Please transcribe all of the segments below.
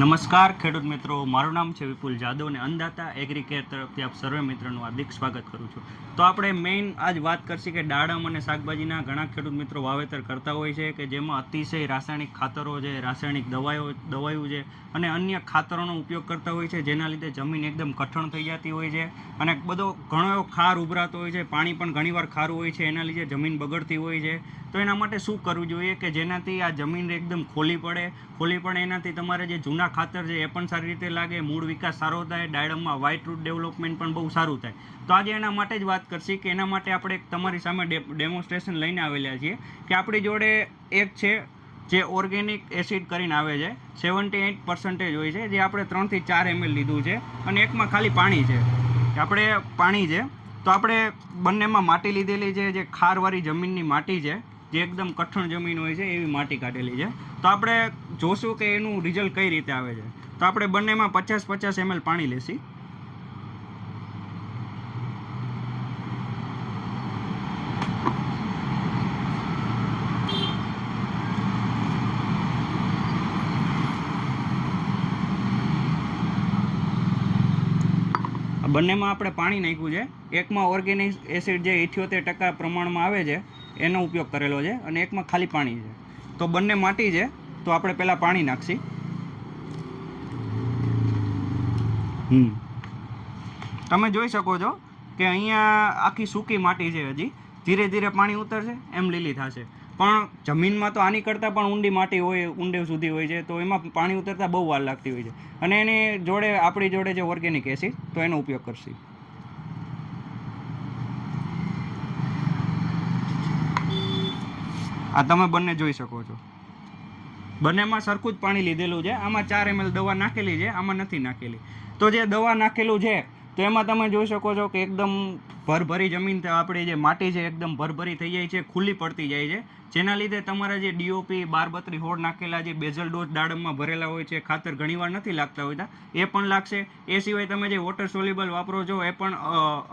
નમસ્કાર ખેડૂત મિત્રો, મારું નામ છે વિપુલ જાદવ અને અન્નદાતા એગ્રીકેર તરફથી આપ સર્વે મિત્રોનું હાર્દિક સ્વાગત કરું છું. તો આપણે મેઇન આજ વાત કરશી કે દાડમ અને શાકભાજીના ઘણા ખેડૂત મિત્રો વાવેતર કરતા હોય છે કે જેમાં અતિશય રાસાયણિક ખાતરો છે, રાસાયણિક દવાઓ છે અને અન્ય ખાતરોનો ઉપયોગ કરતા હોય છે, જેના લીધે જમીન એકદમ કઠણ થઈ જતી હોય છે અને ઘણો એવો ખાર ઉભરાતો હોય છે. પાણી પણ ઘણીવાર ખારું હોય છે, એના લીધે જમીન બગડતી હોય છે. તો એના માટે શું કરવું જોઈએ કે જેનાથી આ જમીન એકદમ ખોલી પડે એનાથી તમારે જે જૂના ખાતર છે એ પણ સારી રીતે લાગે, મૂળ વિકાસ સારો થાય, ડાયડમમાં વ્હાઇટ રૂટ ડેવલપમેન્ટ પણ બહુ સારું થાય. તો આજે એના માટે જ વાત કરશી કે એના માટે આપણે તમારી સામે ડેમોન્સ્ટ્રેશન લઈને આવેલા છીએ કે આપણી જોડે એક છે જે ઓર્ગેનિક એસિડ કરીને આવે છે, 78% હોય છે, જે આપણે 3 થી 4 ml લીધું છે અને એકમાં ખાલી પાણી છે. તો આપણે બંનેમાં માટી લીધેલી છે, જે ખારવાળી જમીનની માટી છે, જે એકદમ કઠણ જમીન હોય છે એવી માટી કાઢેલી છે. તો આપણે જોશું કે એનું રિઝલ્ટ કઈ રીતે આવે છે. તો આપણે બંનેમાં 50-50 ml પાણી લેશી. બંનેમાં આપણે પાણી નાખ્યું છે. એકમાં ઓર્ગેનિક એસિડ જે 78% પ્રમાણમાં આવે છે એનો ઉપયોગ કરેલો છે અને એકમાં ખાલી પાણી છે. તો બંને માટી છે, તો આપણે પહેલાં પાણી નાખશી. તમે જોઈ શકો છો કે અહીંયા આખી સૂકી માટી છે, હજી ધીરે ધીરે પાણી ઉતરશે એમ લીલી થશે. પણ જમીનમાં તો આની કરતાં પણ ઊંડી માટી હોય, ઊંડે સુધી હોય છે, તો એમાં પાણી ઉતરતા બહુ વાર લાગતી હોય છે. અને એની જોડે આપણી જોડે જે ઓર્ગેનિક એસિડ, તો એનો ઉપયોગ કરશી. આ તમે બંને જોઈ શકો છો, બંનેમાં સરખું જ પાણી લીધેલું છે. આમાં 4 ml દવા નાખેલી છે, આમાં નથી નાખેલી. તો જે દવા નાખેલું છે તો એમાં તમે જોઈ શકો છો કે એકદમ ભરભરી જમીન, આપણી જે માટી છે એકદમ ભરભરી થઈ જાય છે, ખુલ્લી પડતી જાય છે, જેના લીધે તમારા જે ડીઓપી 12-32 નાખેલા, જે બેઝલ ડોઝ દાડમમાં ભરેલા હોય છે, ખાતર ઘણીવાર નથી લાગતા હોતા, એ પણ લાગશે. એ સિવાય તમે જે વોટર સોલ્યુબલ વાપરો છો એ પણ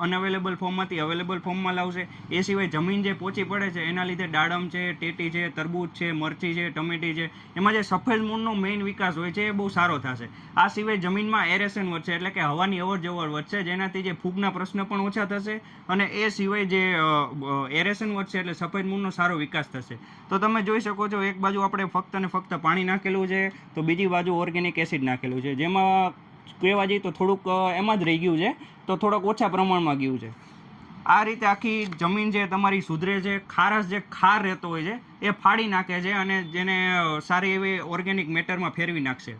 અનઅવેલેબલ ફોર્મમાંથી અવેલેબલ ફોર્મમાં લાવશે. એ સિવાય જમીન જે પોચી પડે છે એના લીધે દાડમ છે, ટેટી છે, તરબૂચ છે, મરચી છે, ટમેટી છે, એમાં જે સફેદ મૂળનો મેઇન વિકાસ હોય છે એ બહુ સારો થશે. આ સિવાય જમીનમાં એરેશન વધશે, એટલે કે હવાની અવર જવર વધશે, જેનાથી જે ફૂગના પ્રશ્ન પણ ઓછા થશે. અને એ સિવાય જે એરેશન વધશે એટલે સફેદ મૂળનો સારો વિકાસ થશે. તો તમે જોઈ શકો છો, એક બાજુ આપણે ફક્ત અને ફક્ત પાણી નાખેલું છે, તો બીજી બાજુ ઓર્ગેનિક એસિડ નાખેલું છે, જેમાં કહેવા જઈએ તો થોડુંક એમાં જ રહી ગયું છે, તો થોડોક ઓછા પ્રમાણમાં ગયું છે. આ રીતે આખી જમીન જે તમારી સુધરે છે. ખારાશ જે ખાર રહેતો હોય છે એ ફાડી નાખે છે અને જેને સારી એવી ઓર્ગેનિક મેટરમાં ફેરવી નાખશે.